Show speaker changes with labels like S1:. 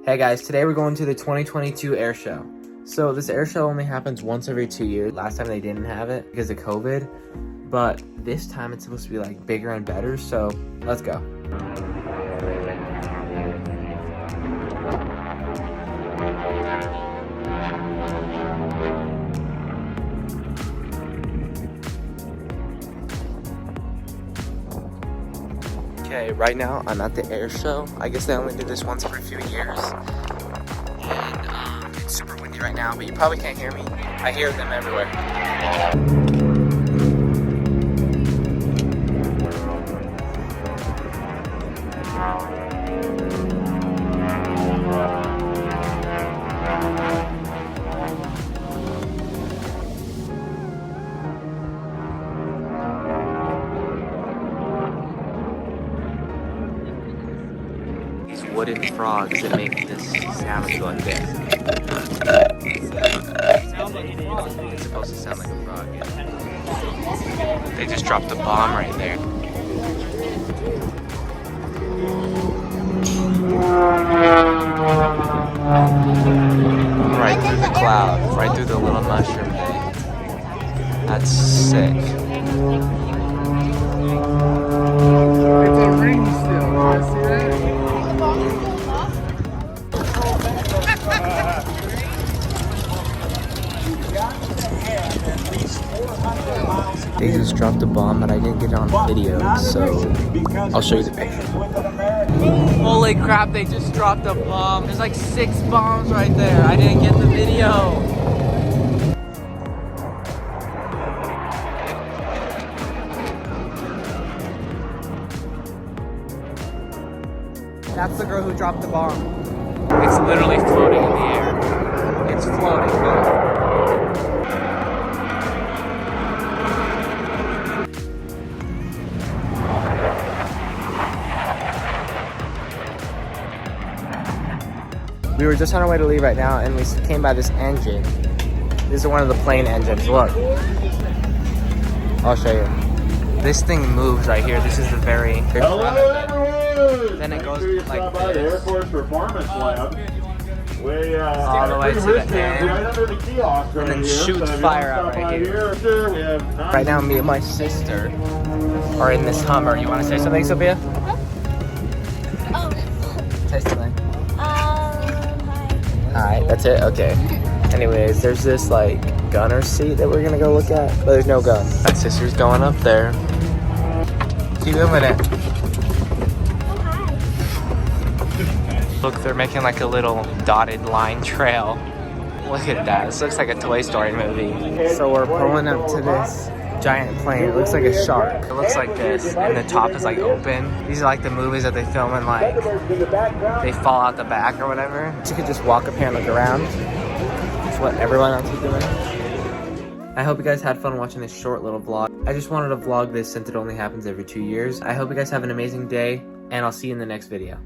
S1: Hey guys, today we're going to the 2022 air show. So this air show only happens once every 2 years. Last time they didn't have it because of COVID, but this time it's supposed to be like bigger and better, so let's go. Okay, right now I'm at the air show. I guess they only do this once every few years. And it's super windy right now, but you probably can't hear me. I hear them everywhere. Wooden frogs that make this sound like this. It's supposed to sound like a frog, yeah. They just dropped the bomb right there. Right through the cloud, right through the little mushroom thing. That's sick.
S2: It's a ring still. You see that?
S1: They just dropped a bomb, but I didn't get it on video, so I'll show you the picture. Holy crap, they just dropped a bomb. There's like 6 bombs right there. I didn't get the video. That's the girl who dropped the bomb. It's literally floating in the air. It's floating. We were just on our way to leave right now, and we came by this engine. This is one of the plane engines. Look. I'll show you. This thing moves right here. This is the very...
S3: Hello, everyone!
S1: Then it goes like
S3: by the Air
S1: this.
S3: Force Performance Lab. We
S1: All the way to the end.
S3: right under the kiosk right
S1: And then
S3: here.
S1: shoots
S3: So if you
S1: fire
S3: want
S1: out
S3: to stop
S1: right
S3: by
S1: here.
S3: Sure, we have
S1: Right now, me and my sister are in this Hummer. You want to say something, Sophia?
S4: Oh.
S1: Say something.
S4: Hi.
S1: Alright, that's it? Okay. Anyways, there's this like gunner seat that we're gonna go look at, but there's no gun. My sister's going up there. Keep moving it.
S4: Oh, hi.
S1: Look, they're making like a little dotted line trail. Look at that. This looks like a Toy Story movie. So we're pulling up to this giant plane. It looks like a shark. It looks like this, and the top is like open. These are like the movies that they film in, like they fall out the back or whatever. You could just walk up here and look around. That's what everyone else is doing. I hope you guys had fun watching this short little vlog. I just wanted to vlog this since it only happens every 2 years. I hope you guys have an amazing day, and I'll see you in the next video.